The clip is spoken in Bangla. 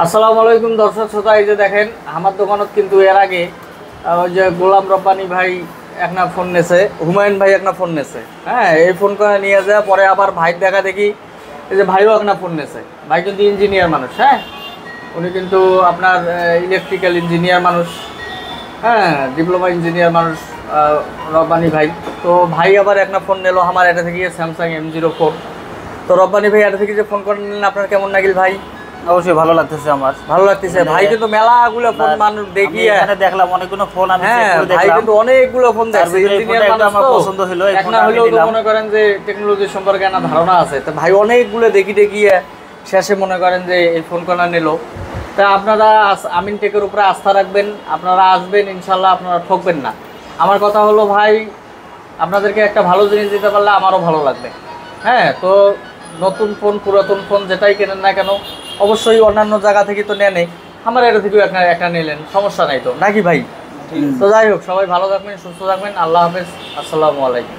আসসালামু আলাইকুম দর্শক শ্রোতা, এই যে দেখেন আমার দোকানত কিন্তু এর আগে ওই যে গোলাম রব্বানি ভাই একটা ফোন নেছে, হুমায়ুন ভাই একটা ফোন নেছে। হ্যাঁ, এই ফোন করে নিয়ে যায় পরে আবার ভাই দেখা দেখি এই যে ভাইও একটা ফোন নেছে। ভাই কিন্তু ইঞ্জিনিয়ার মানুষ, হ্যাঁ উনি কিন্তু আপনার ইলেকট্রিক্যাল ইঞ্জিনিয়ার মানুষ, হ্যাঁ ডিপ্লোমা ইঞ্জিনিয়ার মানুষ রব্বানি ভাই। তো ভাই আবার একটা ফোন নিল আমার এটা থেকে স্যামসাং M04। তো রব্বানি ভাই এটা থেকে যে ফোন করে নিলেন আপনার কেমন লাগিল ভাই? অবশ্যই ভালো লাগতেছে, আমার ভালো লাগতেছে ভাই। কিন্তু মেলাগুলো ফোন মানুষ দেখি এখানে দেখলাম অনেকগুলো ফোন, আমি হ্যাঁ চেক করে ভাই দেখলাম কিন্তু অনেকগুলো ফোন দেখছি, ইঞ্জিনিয়ার মানুষ আমার তো পছন্দ হলো, এই এক ফোনটা না আমি হলেও তো নিলাম। মনে করেন যে টেকনোলজি সম্পর্কে একটা ধারণা আছে। তো ভাই অনেকগুলো দেখি শেষে মনে করেন যে এই ফোন করা নিল। তা আপনারা আমিন টেকের উপরে আস্থা রাখবেন, আপনারা আসবেন ইনশাল্লাহ, আপনারা ঠকবেন না। আমার কথা হলো ভাই, আপনাদেরকে একটা ভালো জিনিস দিতে পারলে আমারও ভালো লাগবে। হ্যাঁ, তো নতুন ফোন পুরাতন ফোন যেটাই কেনেন না কেন অবশ্যই অন্যান্য জায়গা থেকে তো নেয় নেই, আমার এটা থেকেও একটা নিলেন, সমস্যা নাই তো নাকি ভাই? তো যাই হোক, সবাই ভালো থাকবেন, সুস্থ থাকবেন, আল্লাহ হাফেজ, আসসালামু আলাইকুম।